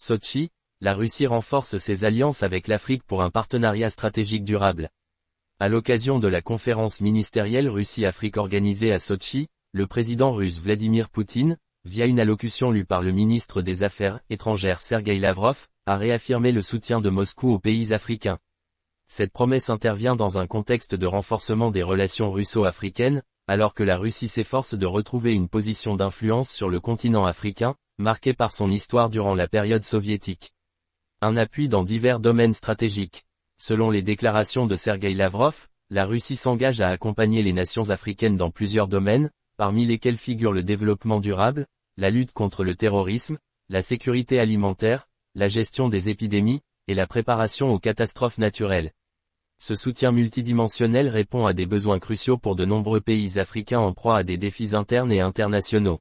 Sotchi, la Russie renforce ses alliances avec l'Afrique pour un partenariat stratégique durable. À l'occasion de la conférence ministérielle Russie-Afrique organisée à Sotchi, le président russe Vladimir Poutine, via une allocution lue par le ministre des Affaires étrangères Sergueï Lavrov, a réaffirmé le soutien de Moscou aux pays africains. Cette promesse intervient dans un contexte de renforcement des relations russo-africaines, alors que la Russie s'efforce de retrouver une position d'influence sur le continent africain, marquée par son histoire durant la période soviétique. Un appui dans divers domaines stratégiques. Selon les déclarations de Sergueï Lavrov, la Russie s'engage à accompagner les nations africaines dans plusieurs domaines, parmi lesquels figurent le développement durable, la lutte contre le terrorisme, la sécurité alimentaire, la gestion des épidémies, et la préparation aux catastrophes naturelles. Ce soutien multidimensionnel répond à des besoins cruciaux pour de nombreux pays africains en proie à des défis internes et internationaux.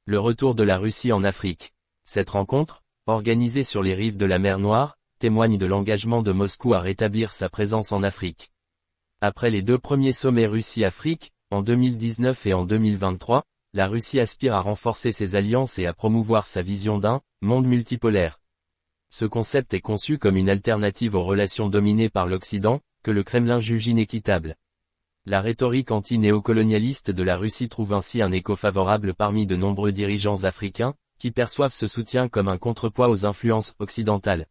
Le retour de la Russie en Afrique. Cette rencontre, organisée sur les rives de la mer Noire, témoigne de l'engagement de Moscou à rétablir sa présence en Afrique. Après les deux premiers sommets Russie-Afrique, en 2019 et en 2023, la Russie aspire à renforcer ses alliances et à promouvoir sa vision d'un monde multipolaire. Ce concept est conçu comme une alternative aux relations dominées par l'Occident, que le Kremlin juge inéquitable. La rhétorique anti-néocolonialiste de la Russie trouve ainsi un écho favorable parmi de nombreux dirigeants africains, qui perçoivent ce soutien comme un contrepoids aux influences occidentales.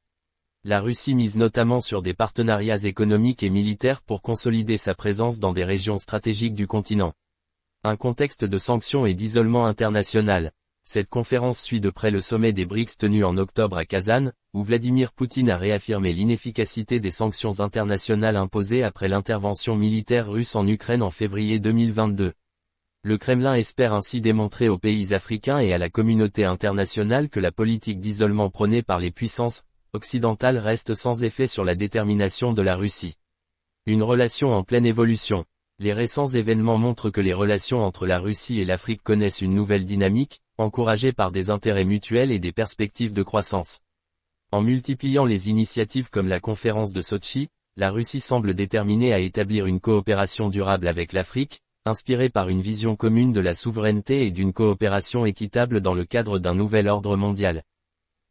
La Russie mise notamment sur des partenariats économiques et militaires pour consolider sa présence dans des régions stratégiques du continent. Un contexte de sanctions et d'isolement international. Cette conférence suit de près le sommet des BRICS tenu en octobre à Kazan, où Vladimir Poutine a réaffirmé l'inefficacité des sanctions internationales imposées après l'intervention militaire russe en Ukraine en février 2022. Le Kremlin espère ainsi démontrer aux pays africains et à la communauté internationale que la politique d'isolement prônée par les puissances occidentales reste sans effet sur la détermination de la Russie. Une relation en pleine évolution. Les récents événements montrent que les relations entre la Russie et l'Afrique connaissent une nouvelle dynamique, encouragée par des intérêts mutuels et des perspectives de croissance. En multipliant les initiatives comme la conférence de Sotchi, la Russie semble déterminée à établir une coopération durable avec l'Afrique, inspirée par une vision commune de la souveraineté et d'une coopération équitable dans le cadre d'un nouvel ordre mondial.